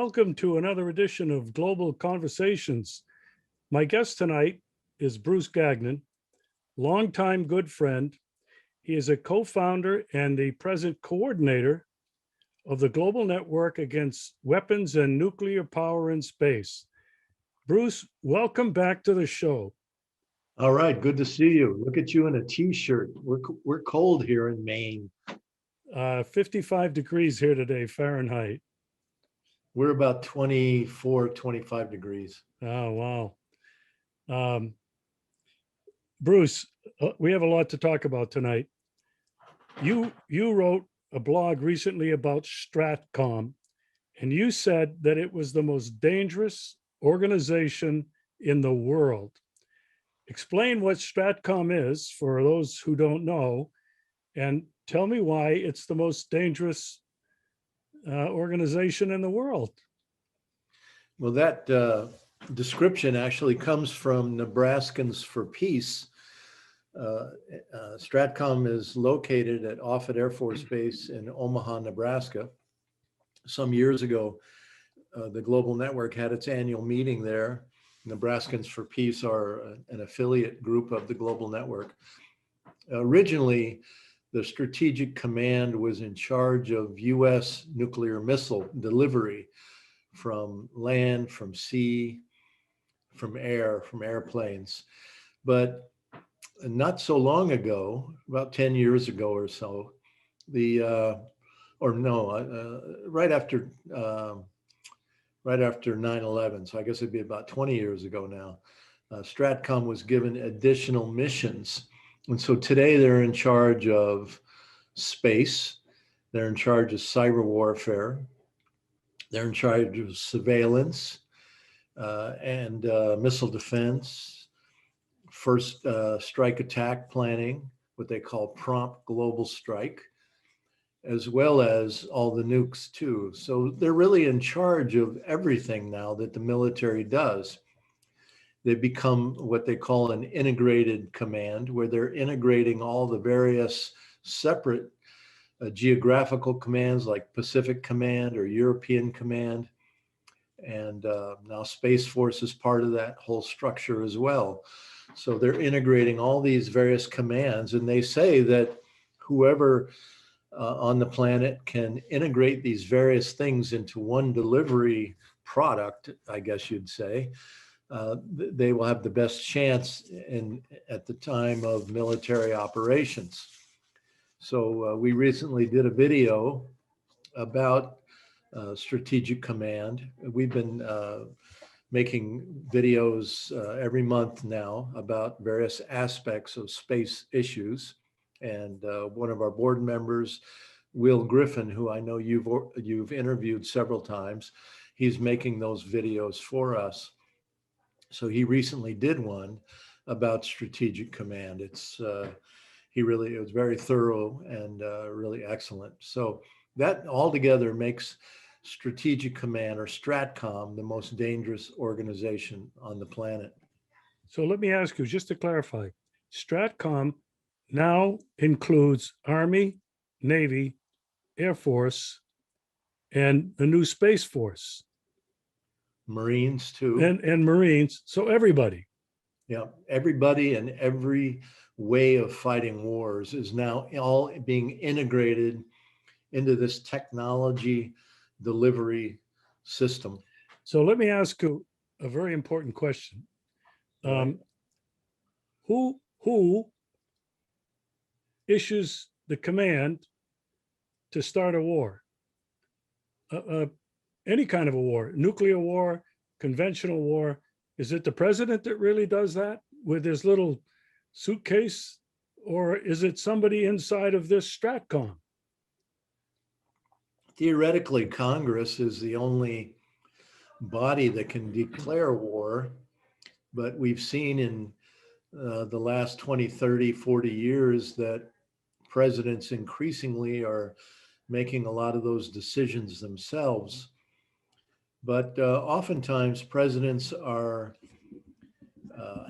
welcome to another edition of Global Conversations. My guest tonight is Bruce Gagnon, longtime good friend. He is a co-founder and the present coordinator of the Global Network Against Weapons and Nuclear Power in Space. Bruce, welcome back to the show. All right, good to see you. Look at you in a t-shirt. We're cold here in Maine. 55 degrees here today, Fahrenheit. We're about 24, 25 degrees. Oh, wow. Bruce, we have a lot to talk about tonight. You wrote a blog recently about STRATCOM, and you said that it was the most dangerous organization in the world. Explain what STRATCOM is for those who don't know, and tell me why it's the most dangerous organization in the world. Well, that description actually comes from Nebraskans for Peace. STRATCOM is located at Offutt Air Force Base in Omaha, Nebraska. Some years ago, the Global Network had its annual meeting there. Nebraskans for Peace are an affiliate group of the Global Network. Originally, the Strategic Command was in charge of U.S. nuclear missile delivery from land, from sea, from air, from airplanes. But not so long ago, about 10 years ago or so, right after 9/11, so I guess it'd be about 20 years ago now, STRATCOM was given additional missions. And so today they're in charge of space, they're in charge of cyber warfare, they're in charge of surveillance and missile defense, first strike attack planning, what they call prompt global strike, as well as all the nukes too. So they're really in charge of everything now that the military does. They become what they call an integrated command, where they're integrating all the various separate geographical commands like Pacific Command or European Command. And now Space Force is part of that whole structure as well. So they're integrating all these various commands, and they say that whoever on the planet can integrate these various things into one delivery product, I guess you'd say, they will have the best chance at the time of military operations. So we recently did a video about Strategic Command. We've been making videos every month now about various aspects of space issues. And one of our board members, Will Griffin, who I know you've interviewed several times, he's making those videos for us. So he recently did one about Strategic Command. It was very thorough and really excellent. So that altogether makes Strategic Command, or STRATCOM, the most dangerous organization on the planet. So let me ask you, just to clarify, STRATCOM now includes Army, Navy, Air Force, and the new Space Force. Marines too. And Marines, so everybody. Yeah, everybody and every way of fighting wars is now all being integrated into this technology delivery system. So let me ask you a very important question. Right. Who issues the command to start a war? Any kind of a war, nuclear war, conventional war. Is it the president that really does that with his little suitcase, or is it somebody inside of this STRATCOM? Theoretically, Congress is the only body that can declare war, but we've seen in the last 20, 30, 40 years that presidents increasingly are making a lot of those decisions themselves. But oftentimes presidents are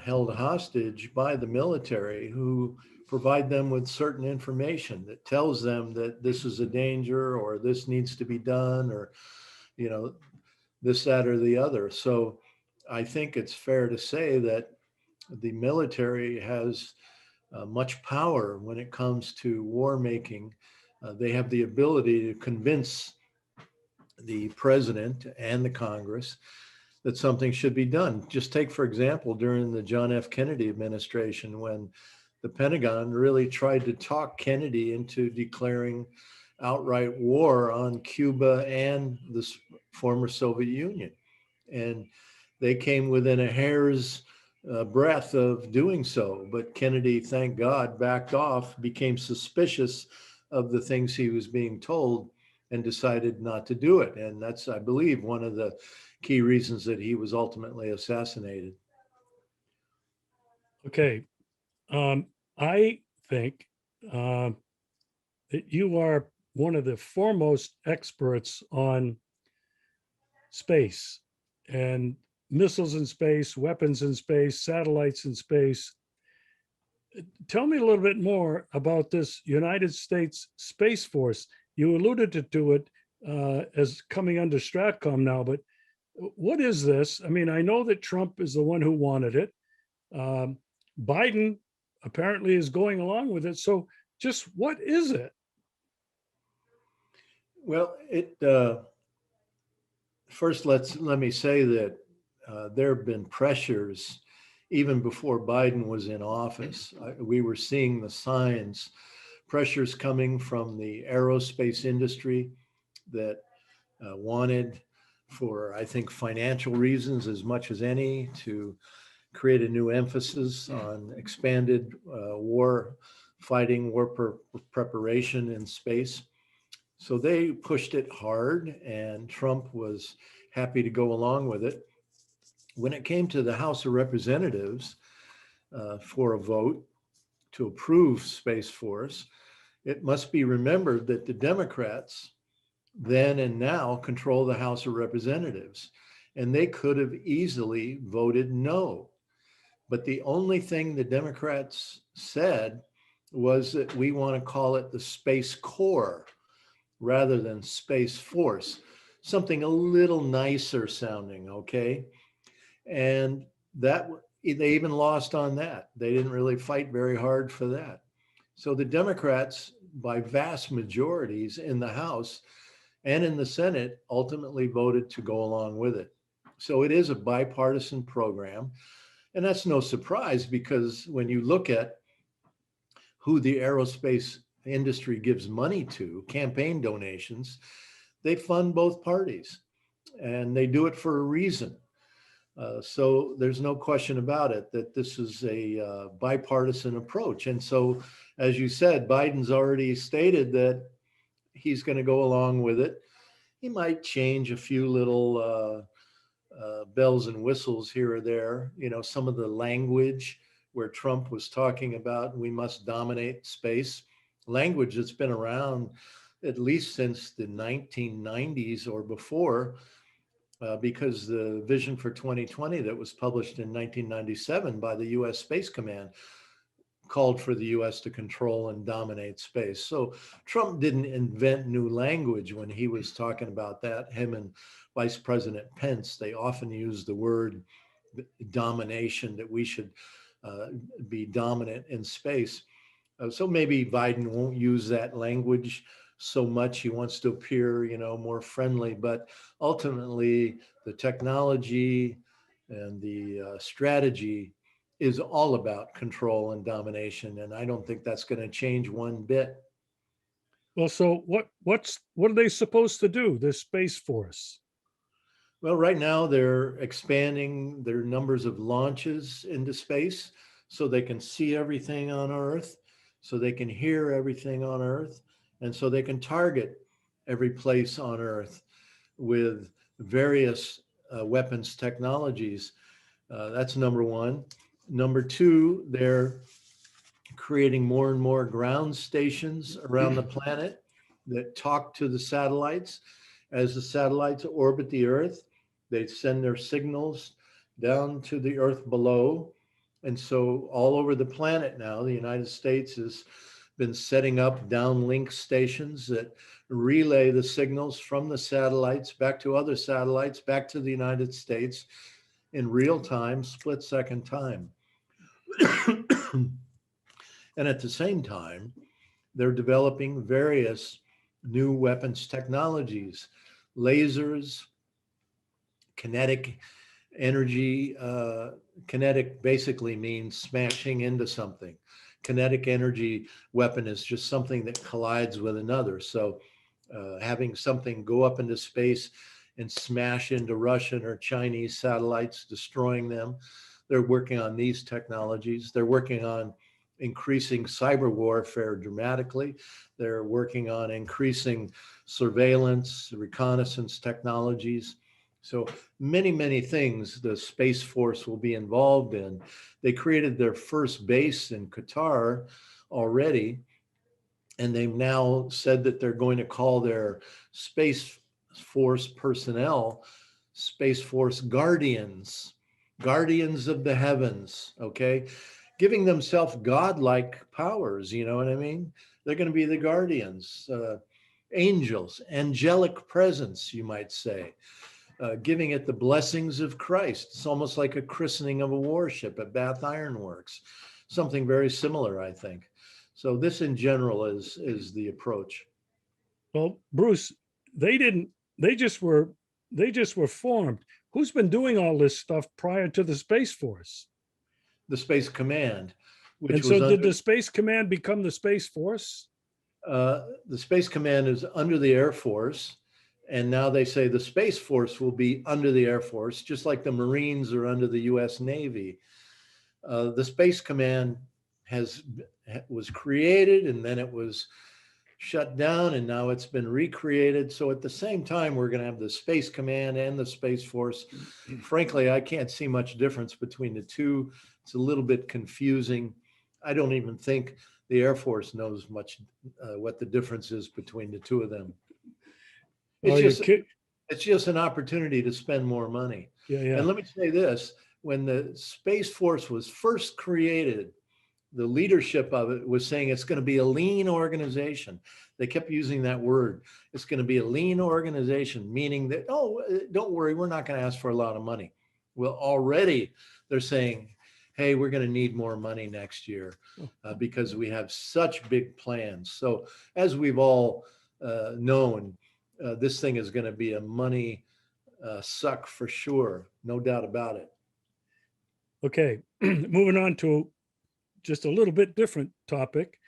held hostage by the military, who provide them with certain information that tells them that this is a danger or this needs to be done, or, this, that, or the other. So I think it's fair to say that the military has much power when it comes to war making. They have the ability to convince the president and the Congress that something should be done. Just take, for example, during the John F. Kennedy administration, when the Pentagon really tried to talk Kennedy into declaring outright war on Cuba and the former Soviet Union. And they came within a hair's breadth of doing so. But Kennedy, thank God, backed off, became suspicious of the things he was being told, and decided not to do it. And that's, I believe, one of the key reasons that he was ultimately assassinated. Okay. I think that you are one of the foremost experts on space and missiles in space, weapons in space, satellites in space. Tell me a little bit more about this United States Space Force. You alluded to it as coming under STRATCOM now, but what is this? I mean, I know that Trump is the one who wanted it. Biden apparently is going along with it. So just what is it? Well, first let me say that there have been pressures even before Biden was in office. We were seeing the signs, pressures coming from the aerospace industry that wanted, for I think financial reasons as much as any, to create a new emphasis on expanded war fighting, preparation in space. So they pushed it hard, and Trump was happy to go along with it. When it came to the House of Representatives for a vote to approve Space Force, it must be remembered that the Democrats then and now control the House of Representatives, and they could have easily voted no. But the only thing the Democrats said was that we want to call it the Space Corps rather than Space Force, something a little nicer sounding, okay? And that they even lost on that. They didn't really fight very hard for that. So the Democrats, by vast majorities in the House and in the Senate, ultimately voted to go along with it. So it is a bipartisan program. And that's no surprise, because when you look at who the aerospace industry gives money to, campaign donations, they fund both parties, and they do it for a reason. So there's no question about it that this is a bipartisan approach. And so, as you said, Biden's already stated that he's going to go along with it. He might change a few little bells and whistles here or there, some of the language where Trump was talking about we must dominate space, language that's been around at least since the 1990s or before, because the Vision for 2020 that was published in 1997 by the US Space Command called for the US to control and dominate space. So Trump didn't invent new language when he was talking about that. Him and Vice President Pence, they often use the word domination, that we should be dominant in space. So maybe Biden won't use that language so much. He wants to appear, more friendly, but ultimately the technology and the strategy is all about control and domination. And I don't think that's going to change one bit. Well, so what are they supposed to do, this Space Force? Well, right now they're expanding their numbers of launches into space so they can see everything on Earth, so they can hear everything on Earth, and so they can target every place on Earth with various weapons technologies. That's number one. Number two, they're creating more and more ground stations around the planet that talk to the satellites. As the satellites orbit the Earth, they send their signals down to the Earth below. And so all over the planet now, the United States has been setting up downlink stations that relay the signals from the satellites back to other satellites, back to the United States in real time, split second time. And at the same time, they're developing various new weapons technologies, lasers, kinetic energy. Kinetic basically means smashing into something. Kinetic energy weapon is just something that collides with another. So having something go up into space and smash into Russian or Chinese satellites, destroying them. They're working on these technologies. They're working on increasing cyber warfare dramatically. They're working on increasing surveillance, reconnaissance technologies. So many, many things the Space Force will be involved in. They created their first base in Qatar already, and they've now said that they're going to call their Space Force personnel Space Force Guardians, guardians of the heavens, okay? Giving themselves godlike powers, you know what I mean? They're going to be the guardians, angels, angelic presence, you might say. Giving it the blessings of Christ. It's almost like a christening of a warship at Bath Iron Works. Something very similar, I think. So this in general is the approach. Well, Bruce, they didn't, they just were, they just were formed. Who's been doing all this stuff prior to the Space Force? The Space Command, which And was so did under, the Space Command become the Space Force? the Space Command is under the Air Force. And now they say the Space Force will be under the Air Force, just like the Marines are under the US Navy. The Space Command was created, and then it was shut down, and now it's been recreated. So at the same time, we're going to have the Space Command and the Space Force. Frankly, I can't see much difference between the two. It's a little bit confusing. I don't even think the Air Force knows much what the difference is between the two of them. Oh, It's just an opportunity to spend more money. yeah. And let me say this, when the Space Force was first created, the leadership of it was saying it's going to be a lean organization. They kept using that word. It's going to be a lean organization, meaning that, oh, don't worry, we're not going to ask for a lot of money. Well, already they're saying, hey, we're going to need more money next year because we have such big plans. So as we've all known, this thing is going to be a money suck for sure. No doubt about it. Okay, moving on to just a little bit different topic.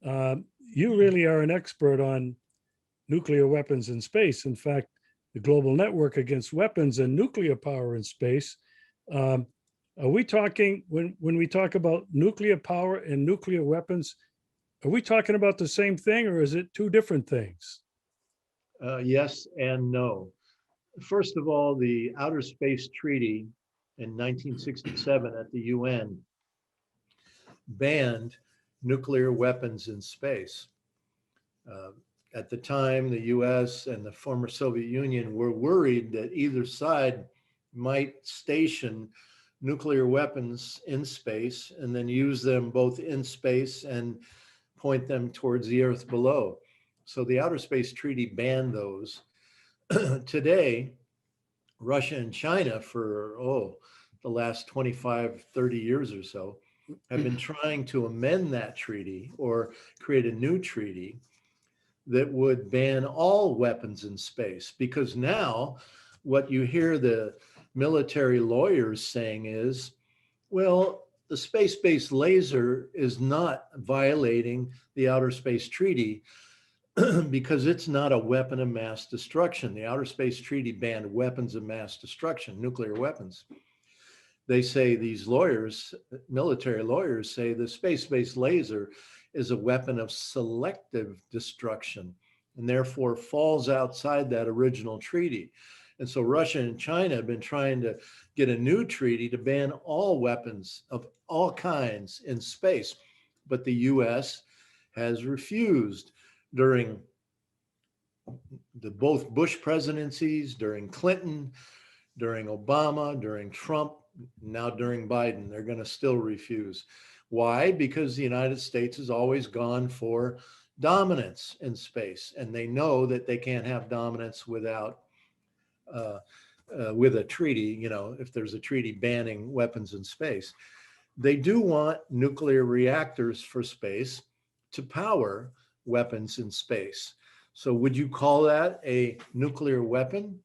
You really are an expert on nuclear weapons in space. In fact, the Global Network Against Weapons and Nuclear Power in Space. Are we talking, when we talk about nuclear power and nuclear weapons, are we talking about the same thing, or is it two different things? Yes and no. First of all, the Outer Space Treaty in 1967 at the UN banned nuclear weapons in space. At the time, the US and the former Soviet Union were worried that either side might station nuclear weapons in space and then use them both in space and point them towards the Earth below. So the Outer Space Treaty banned those. Today, Russia and China for, the last 25, 30 years or so, have been trying to amend that treaty or create a new treaty that would ban all weapons in space. Because now what you hear the military lawyers saying is, well, the space-based laser is not violating the Outer Space Treaty because it's not a weapon of mass destruction. The Outer Space Treaty banned weapons of mass destruction, nuclear weapons. They say, these lawyers, military lawyers say, the space-based laser is a weapon of selective destruction and therefore falls outside that original treaty. And so Russia and China have been trying to get a new treaty to ban all weapons of all kinds in space. But the US has refused during both Bush presidencies, during Clinton, during Obama, during Trump, now during Biden. They're going to still refuse. Why? Because the United States has always gone for dominance in space. And they know that they can't have dominance without with a treaty, if there's a treaty banning weapons in space. They do want nuclear reactors for space to power weapons in space. So would you call that a nuclear weapon?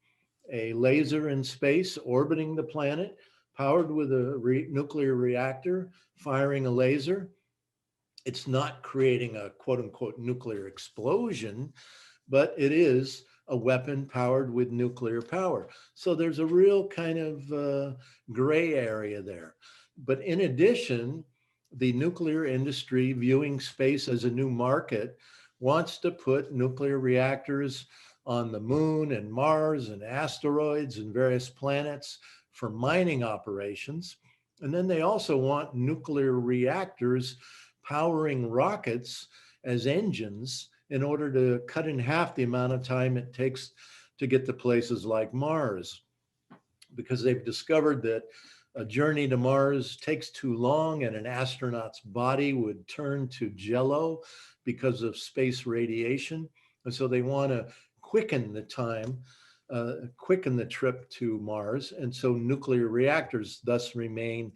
A laser in space orbiting the planet, powered with a nuclear reactor, firing a laser? It's not creating a quote unquote nuclear explosion, but it is a weapon powered with nuclear power. So there's a real kind of gray area there. But in addition, the nuclear industry, viewing space as a new market, wants to put nuclear reactors on the moon and Mars and asteroids and various planets for mining operations. And then they also want nuclear reactors powering rockets as engines in order to cut in half the amount of time it takes to get to places like Mars, because they've discovered that a journey to Mars takes too long and an astronaut's body would turn to jello because of space radiation. And so they want to quicken the time, quicken the trip to Mars. And so nuclear reactors thus remain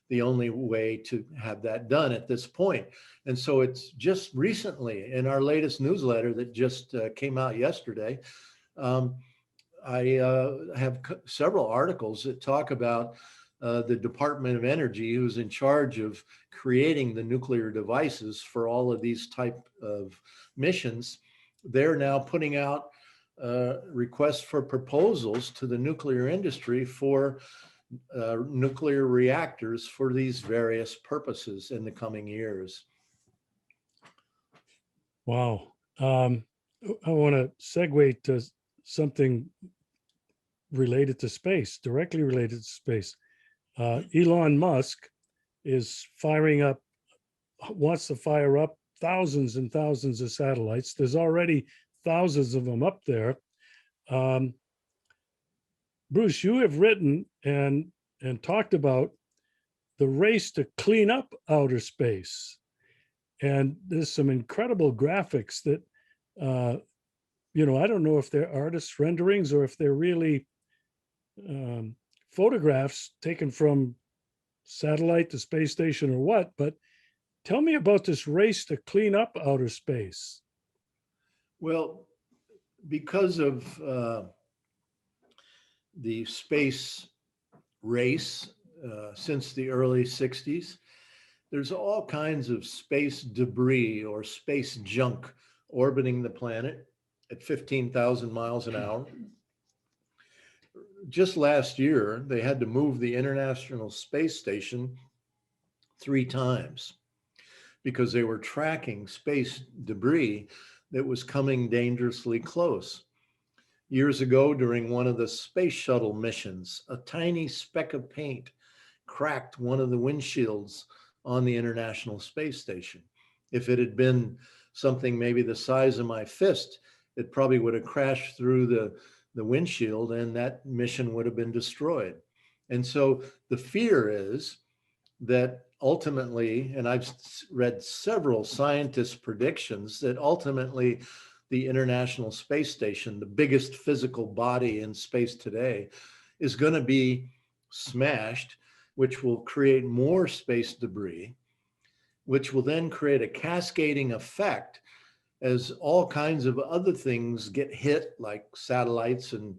the only way to have that done at this point. And so it's just recently in our latest newsletter that just came out yesterday, I have several articles that talk about the Department of Energy, who's in charge of creating the nuclear devices for all of these type of missions. They're now putting out requests for proposals to the nuclear industry for nuclear reactors for these various purposes in the coming years. Wow. I want to segue to something related to space, directly related to space. Elon Musk is wants to fire up thousands and thousands of satellites. There's already thousands of them up there. Bruce, you have written and talked about the race to clean up outer space. And there's some incredible graphics that, I don't know if they're artist renderings or if they're really photographs taken from satellite to space station or what, but tell me about this race to clean up outer space. Well, because of the space race since the early 60s, there's all kinds of space debris or space junk orbiting the planet at 15,000 miles an hour. Just last year, they had to move the International Space Station 3 times because they were tracking space debris that was coming dangerously close. Years ago, during one of the space shuttle missions, a tiny speck of paint cracked one of the windshields on the International Space Station. If it had been something maybe the size of my fist, it probably would have crashed through the windshield and that mission would have been destroyed. And so the fear is that ultimately, and I've read several scientists' predictions, that ultimately the International Space Station, the biggest physical body in space today, is going to be smashed, which will create more space debris, which will then create a cascading effect as all kinds of other things get hit, like satellites and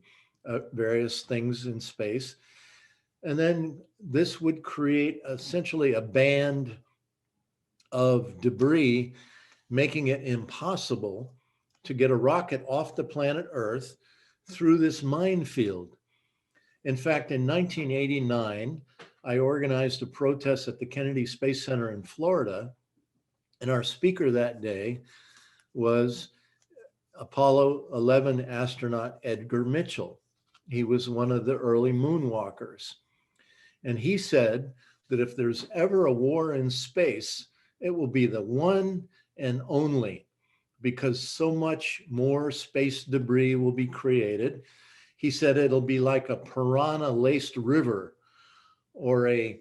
various things in space. And then this would create essentially a band of debris, making it impossible to get a rocket off the planet Earth through this minefield. In fact, in 1989, I organized a protest at the Kennedy Space Center in Florida, and our speaker that day was Apollo 11 astronaut Edgar Mitchell. He was one of the early moonwalkers. And he said that if there's ever a war in space, it will be the one and only, because so much more space debris will be created. He said it'll be like a piranha-laced river or a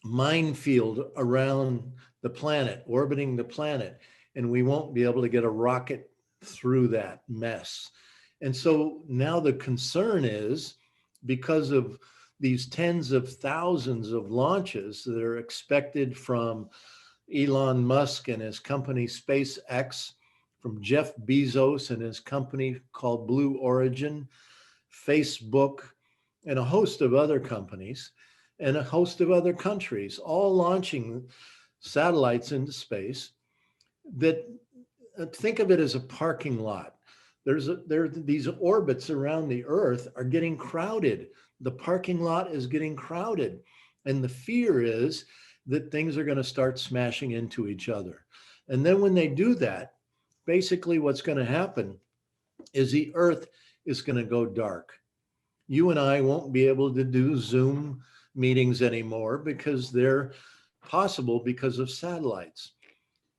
minefield around the planet, orbiting the planet. and we won't be able to get a rocket through that mess. And so now the concern is, because of these tens of thousands of launches that are expected from Elon Musk and his company SpaceX, from Jeff Bezos and his company called Blue Origin, Facebook, and a host of other companies, and a host of other countries, all launching satellites into space, that think of it as a parking lot. These orbits around the Earth are getting crowded. The parking lot is getting crowded. And the fear is that things are going to start smashing into each other. And then when they do that, basically what's going to happen is the Earth is going to go dark. You and I won't be able to do Zoom meetings anymore because they're possible because of satellites.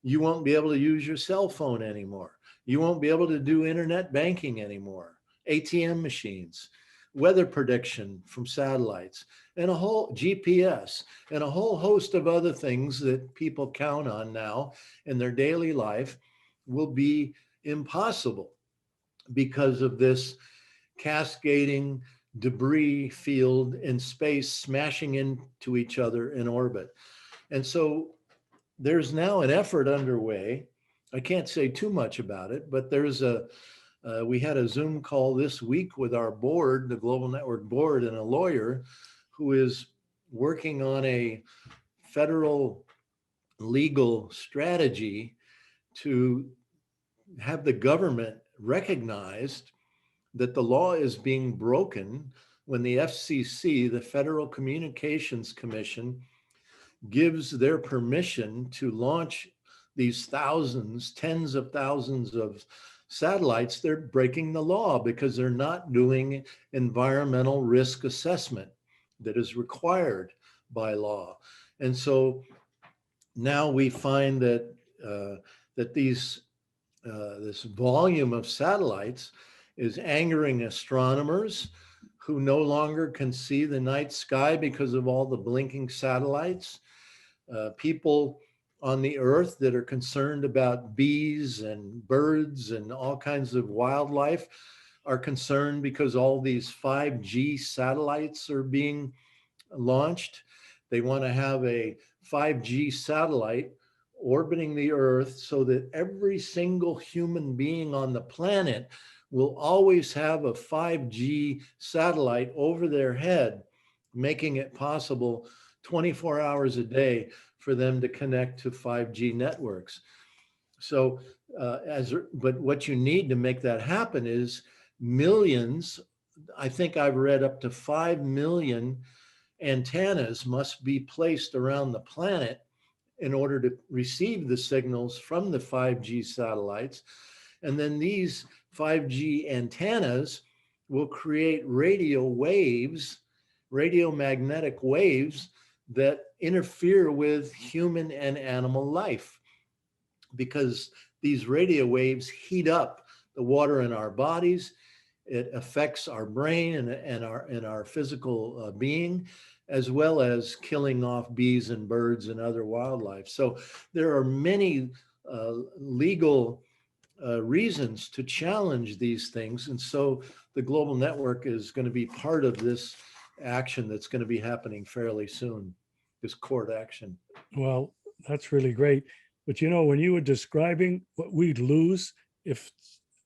You won't be able to use your cell phone anymore. You won't be able to do internet banking anymore, ATM machines, weather prediction from satellites, and a whole GPS, and a whole host of other things that people count on now in their daily life will be impossible because of this cascading debris field in space smashing into each other in orbit. And so there's now an effort underway. I can't say too much about it, but we had a Zoom call this week with our board, the Global Network board, and a lawyer who is working on a federal legal strategy to have the government recognized that the law is being broken when the FCC, the Federal Communications Commission, gives their permission to launch these thousands, tens of thousands of satellites. They're breaking the law because they're not doing environmental risk assessment that is required by law. And so now we find that this volume of satellites is angering astronomers who no longer can see the night sky because of all the blinking satellites. People on the Earth that are concerned about bees and birds and all kinds of wildlife are concerned because all these 5G satellites are being launched. They want to have a 5G satellite orbiting the Earth so that every single human being on the planet will always have a 5G satellite over their head, making it possible 24 hours a day for them to connect to 5G networks. So, but what you need to make that happen is millions. I think I've read up to 5 million antennas must be placed around the planet in order to receive the signals from the 5G satellites. And then these 5G antennas will create radio waves, radiomagnetic waves that interfere with human and animal life, because these radio waves heat up the water in our bodies. It affects our brain and our physical being, as well as killing off bees and birds and other wildlife. So there are many legal reasons to challenge these things. And so the global network is going to be part of this action that's going to be happening fairly soon, this court action. Well, that's really great. But you know, when you were describing what we'd lose if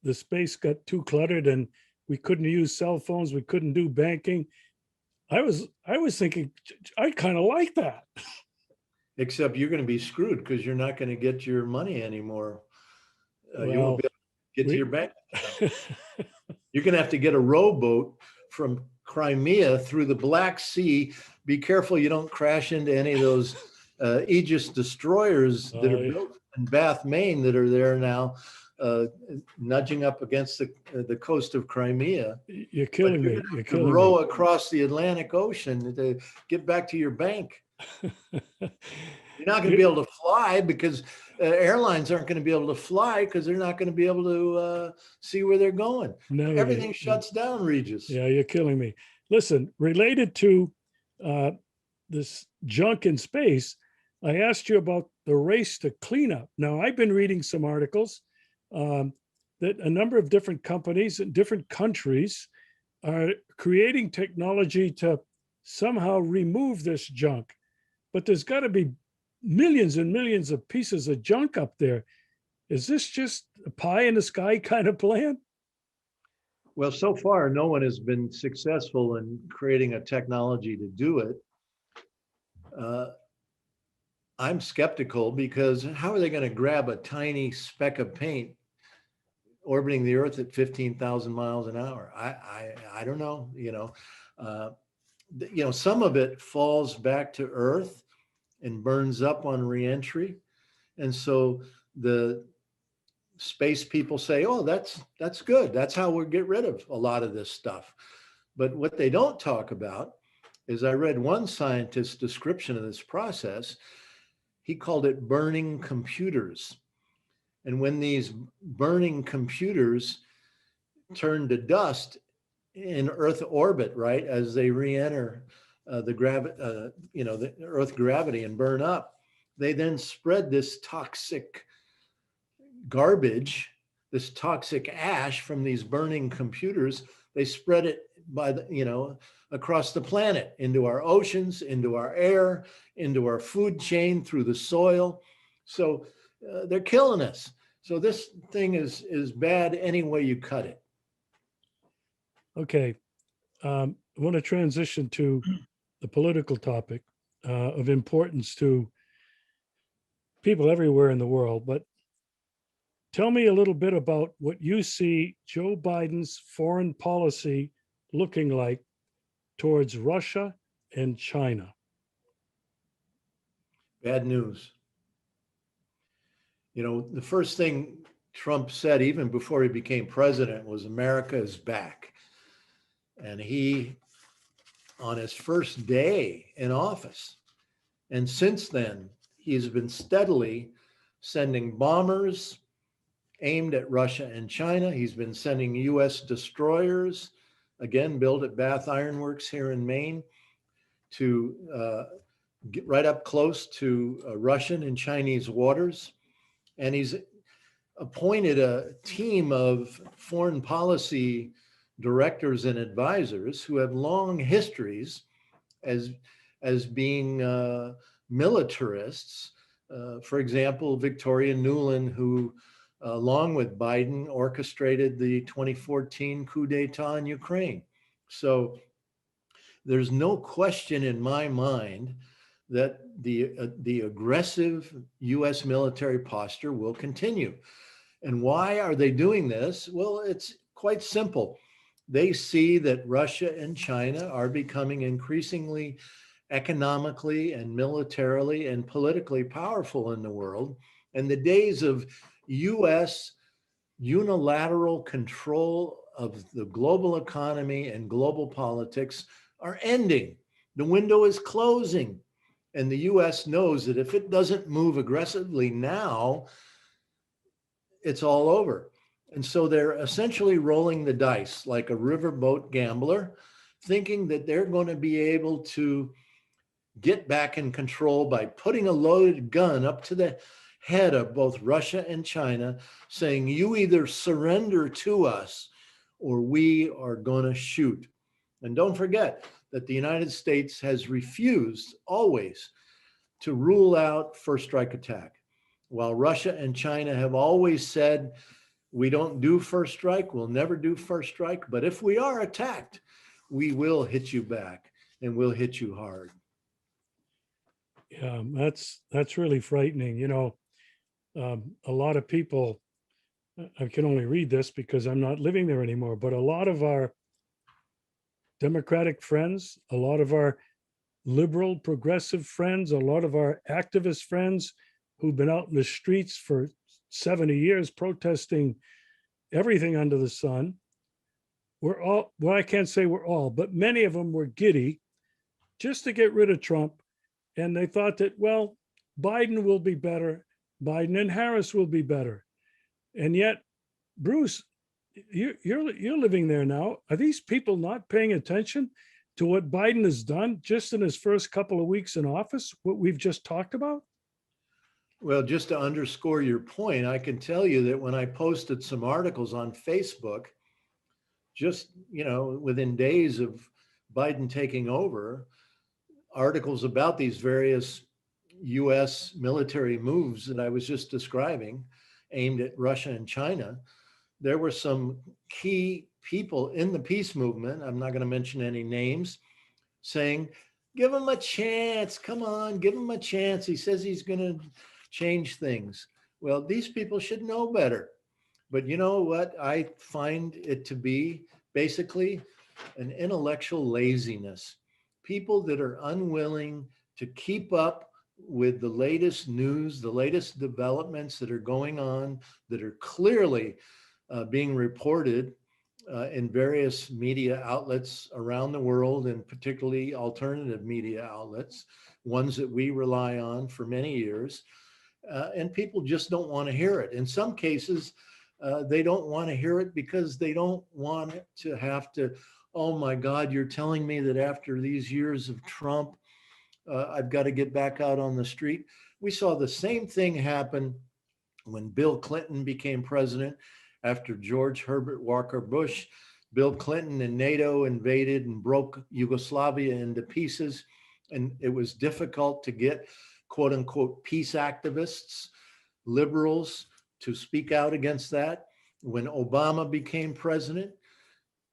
the space got too cluttered and we couldn't use cell phones, we couldn't do banking, I was thinking, I kind of like that. Except you're going to be screwed because you're not going to get your money anymore. You won't be able to get to your bank. You're going to have to get a rowboat from Crimea through the Black Sea. Be careful you don't crash into any of those Aegis destroyers that are built in Bath, Maine, that are there now, nudging up against the coast of Crimea. You're killing me. You're killing me. Row across the Atlantic Ocean to get back to your bank. You're not going to be able to fly because airlines aren't going to be able to fly because they're not going to be able to see where they're going. No, everything shuts down, Regis. Yeah, you're killing me. Listen, related to this junk in space, I asked you about the race to cleanup. Now, I've been reading some articles um, that a number of different companies in different countries are creating technology to somehow remove this junk. But there's got to be millions and millions of pieces of junk up there. Is this just a pie in the sky kind of plan? Well, so far, no one has been successful in creating a technology to do it. Uh, I'm skeptical because how are they going to grab a tiny speck of paint orbiting the Earth at 15,000 miles an hour? I don't know. Uh, some of it falls back to Earth and burns up on reentry, and so the space people say, "Oh, that's good. That's how we'll get rid of a lot of this stuff." But what they don't talk about is I read one scientist's description of this process. He called it burning computers. And when these burning computers turn to dust in Earth orbit, right, as they re-enter the Earth gravity and burn up, they then spread this toxic garbage, this toxic ash from these burning computers. They spread it across the planet, into our oceans, into our air, into our food chain, through the soil. So they're killing us. So this thing is bad any way you cut it. Okay. I want to transition to the political topic of importance to people everywhere in the world. But tell me a little bit about what you see Joe Biden's foreign policy looking like towards Russia and China. Bad news. The first thing Trump said, even before he became president, was America is back. And he, on his first day in office, and since then, he's been steadily sending bombers aimed at Russia and China. He's been sending US destroyers, again, built at Bath Iron Works here in Maine, to get right up close to Russian and Chinese waters. And he's appointed a team of foreign policy directors and advisors who have long histories as being militarists. For example, Victoria Nuland, who along with Biden orchestrated the 2014 coup d'etat in Ukraine. So there's no question in my mind that the aggressive US military posture will continue. And why are they doing this? Well, it's quite simple. They see that Russia and China are becoming increasingly economically and militarily and politically powerful in the world. And the days of US unilateral control of the global economy and global politics are ending. The window is closing. And the US knows that if it doesn't move aggressively now, it's all over. And so they're essentially rolling the dice like a riverboat gambler, thinking that they're going to be able to get back in control by putting a loaded gun up to the head of both Russia and China, saying, you either surrender to us or we are going to shoot. And don't forget that the United States has refused always to rule out first strike attack. While Russia and China have always said, we don't do first strike, we'll never do first strike, but if we are attacked, we will hit you back and we'll hit you hard. Yeah, that's really frightening. A lot of people, I can only read this because I'm not living there anymore, but a lot of our Democratic friends, a lot of our liberal progressive friends, a lot of our activist friends who've been out in the streets for 70 years protesting everything under the sun. We're all, well, I can't say we're all, but many of them were giddy just to get rid of Trump. And they thought that, well, Biden will be better. Biden and Harris will be better. And yet, Bruce, you're living there now. Are these people not paying attention to what Biden has done just in his first couple of weeks in office, what we've just talked about? Well, just to underscore your point, I can tell you that when I posted some articles on Facebook, just, within days of Biden taking over, articles about these various US military moves that I was just describing aimed at Russia and China, there were some key people in the peace movement, I'm not going to mention any names, saying, give him a chance. Come on, give him a chance. He says he's going to change things. Well, these people should know better. But you know what? I find it to be basically an intellectual laziness. People that are unwilling to keep up with the latest news, the latest developments that are going on, that are clearly being reported in various media outlets around the world, and particularly alternative media outlets, ones that we rely on for many years. And people just don't want to hear it. In some cases, they don't want to hear it because they don't want to have to, oh my God, you're telling me that after these years of Trump, I've got to get back out on the street. We saw the same thing happen when Bill Clinton became president. After George Herbert Walker Bush, Bill Clinton and NATO invaded and broke Yugoslavia into pieces. And it was difficult to get quote unquote peace activists, liberals, to speak out against that. When Obama became president,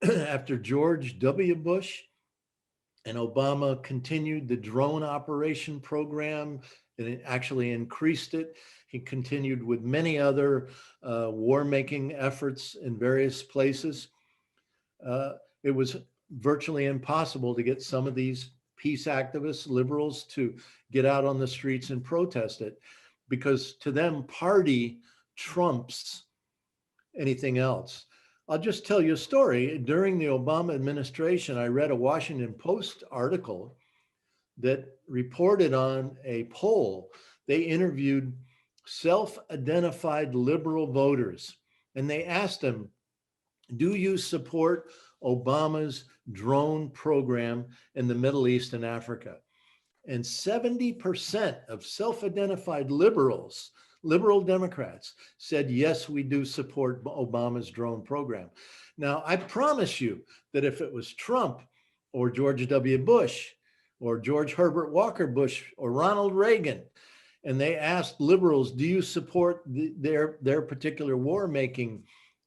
after George W. Bush, and Obama continued the drone operation program and it actually increased it. He continued with many other war-making efforts in various places. It was virtually impossible to get some of these peace activists, liberals, to get out on the streets and protest it, because to them, party trumps anything else. I'll just tell you a story. During the Obama administration, I read a Washington Post article that reported on a poll. They interviewed self-identified liberal voters, and they asked them, do you support Obama's drone program in the Middle East and Africa? And 70% of self-identified liberals, liberal Democrats, said, yes, we do support Obama's drone program. Now, I promise you that if it was Trump or George W. Bush or George Herbert Walker Bush or Ronald Reagan, and they asked liberals, do you support their particular war-making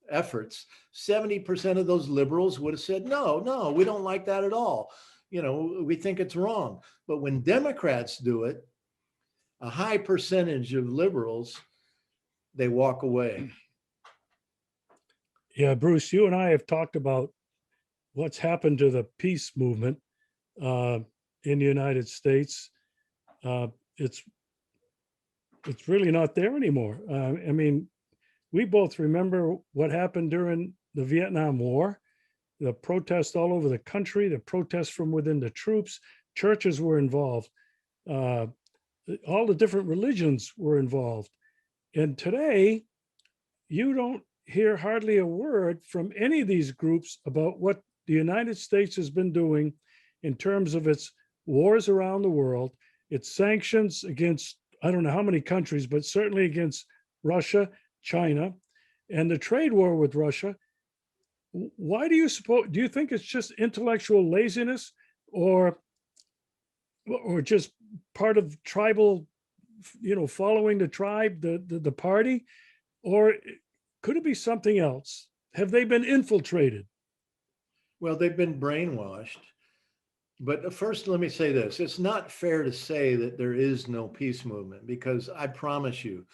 efforts, 70% of those liberals would have said, no, we don't like that at all. We think it's wrong. But when Democrats do it, a high percentage of liberals, they walk away. Yeah, Bruce, you and I have talked about what's happened to the peace movement in the United States. It's really not there anymore. I mean, we both remember what happened during the Vietnam War, the protests all over the country, the protests from within the troops, churches were involved, all the different religions were involved. And today, you don't hear hardly a word from any of these groups about what the United States has been doing in terms of its wars around the world, its sanctions against, I don't know how many countries, but certainly against Russia, China, and the trade war with Russia. Why do you think it's just intellectual laziness or just part of tribal, following the tribe, the party, or could it be something else? Have they been infiltrated? Well, they've been brainwashed. But first, let me say this. It's not fair to say that there is no peace movement, because I promise you,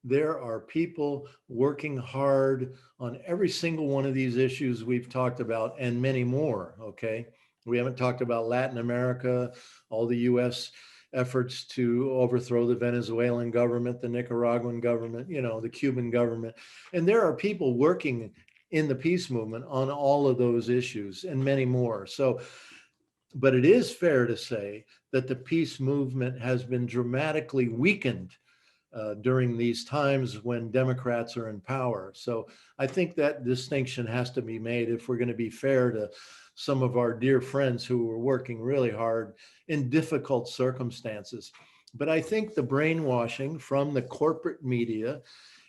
there are people working hard on every single one of these issues we've talked about and many more, okay? We haven't talked about Latin America, all the US efforts to overthrow the Venezuelan government, the Nicaraguan government, the Cuban government. And there are people working in the peace movement on all of those issues and many more. So, but it is fair to say that the peace movement has been dramatically weakened during these times when Democrats are in power. So I think that distinction has to be made if we're going to be fair to some of our dear friends who were working really hard in difficult circumstances. But I think the brainwashing from the corporate media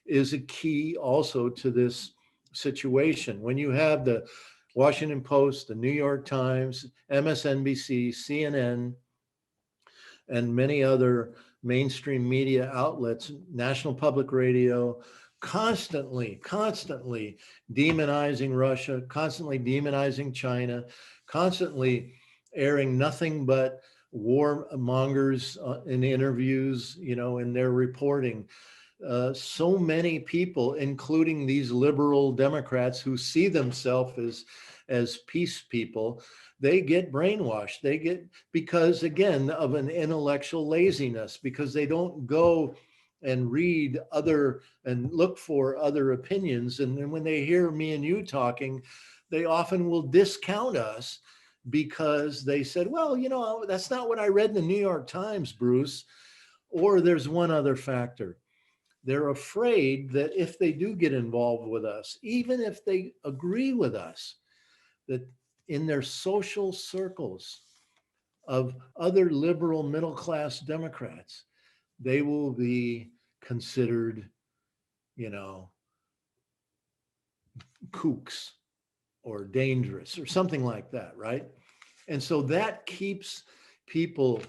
is a key also to this situation. When you have the Washington Post, the New York Times, MSNBC, CNN, and many other mainstream media outlets, National Public Radio, constantly demonizing Russia, constantly demonizing China, constantly airing nothing but warmongers in interviews, in their reporting. So many people, including these liberal Democrats who see themselves as peace people, they get brainwashed. They get, because again, of an intellectual laziness, because they don't go and read other and look for other opinions. And then when they hear me and you talking, they often will discount us because they said, well, that's not what I read in the New York Times, Bruce. Or there's one other factor. They're afraid that if they do get involved with us, even if they agree with us, that in their social circles of other liberal middle class Democrats, they will be considered, kooks or dangerous or something like that, right? And so that keeps people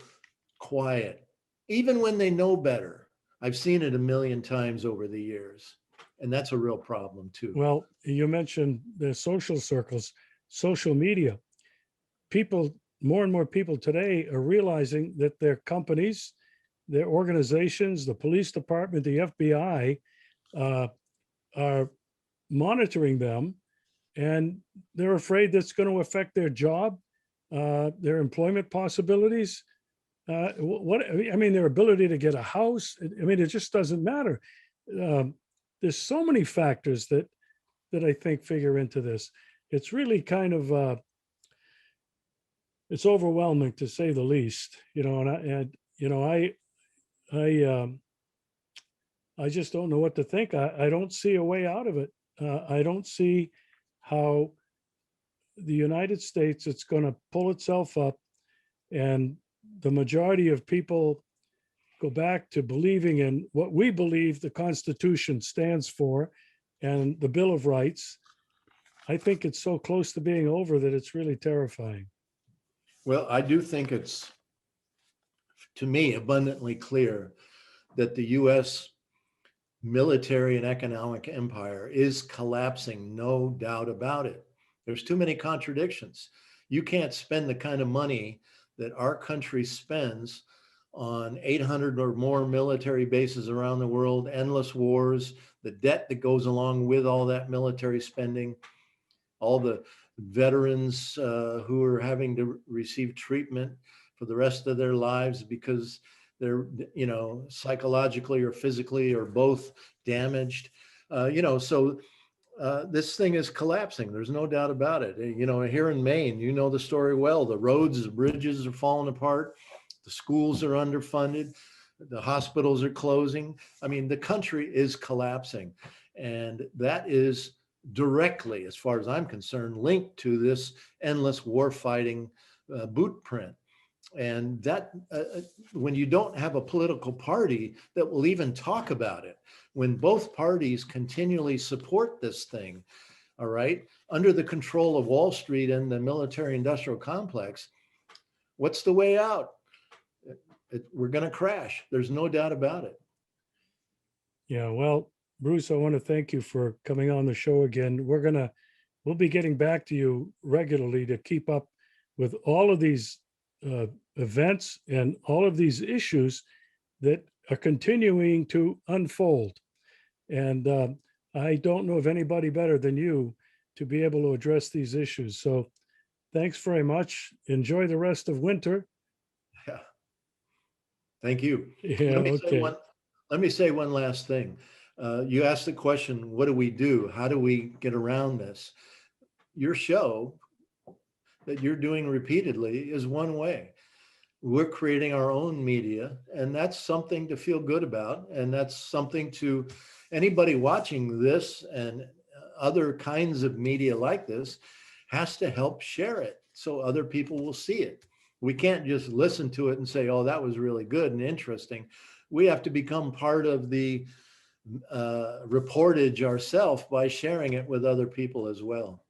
quiet, even when they know better. I've seen it a million times over the years, and that's a real problem too. Well, you mentioned the social circles, social media. People, more and more people today are realizing that their companies, their organizations, the police department, the FBI, are monitoring them, and they're afraid that's going to affect their job, their employment possibilities. Their ability to get a house. It just doesn't matter. Um, there's so many factors that I think figure into this. It's really kind of it's overwhelming to say the least. I just don't know what to think. I don't see a way out of it. I don't see how the United States, it's going to pull itself up, and the majority of people go back to believing in what we believe the Constitution stands for and the Bill of Rights. I think it's so close to being over that it's really terrifying. Well, I do think it's, to me, abundantly clear that the US military and economic empire is collapsing, no doubt about it. There's too many contradictions. You can't spend the kind of money that our country spends on 800 or more military bases around the world, endless wars, the debt that goes along with all that military spending, all the veterans who are having to receive treatment for the rest of their lives because they're, psychologically or physically or both damaged. So this thing is collapsing. There's no doubt about it. Here in Maine, you know the story well. The roads, the bridges are falling apart. The schools are underfunded. The hospitals are closing. The country is collapsing. And that is directly, as far as I'm concerned, linked to this endless war fighting boot print. And that when you don't have a political party that will even talk about it, when both parties continually support this thing, all right, under the control of Wall Street and the military industrial complex, what's the way out? We're going to crash. There's no doubt about it. Yeah, well, Bruce, I want to thank you for coming on the show again. We'll be getting back to you regularly to keep up with all of these events and all of these issues that are continuing to unfold. And I don't know of anybody better than you to be able to address these issues. So thanks very much. Enjoy the rest of winter. Yeah. Thank you. Yeah, okay. Let me say one last thing. You asked the question, what do we do? How do we get around this? Your show that you're doing repeatedly is one way. We're creating our own media, and that's something to feel good about. And that's something to anybody watching this and other kinds of media like this has to help share it so other people will see it. We can't just listen to it and say, oh, that was really good and interesting. We have to become part of the reportage ourselves by sharing it with other people as well.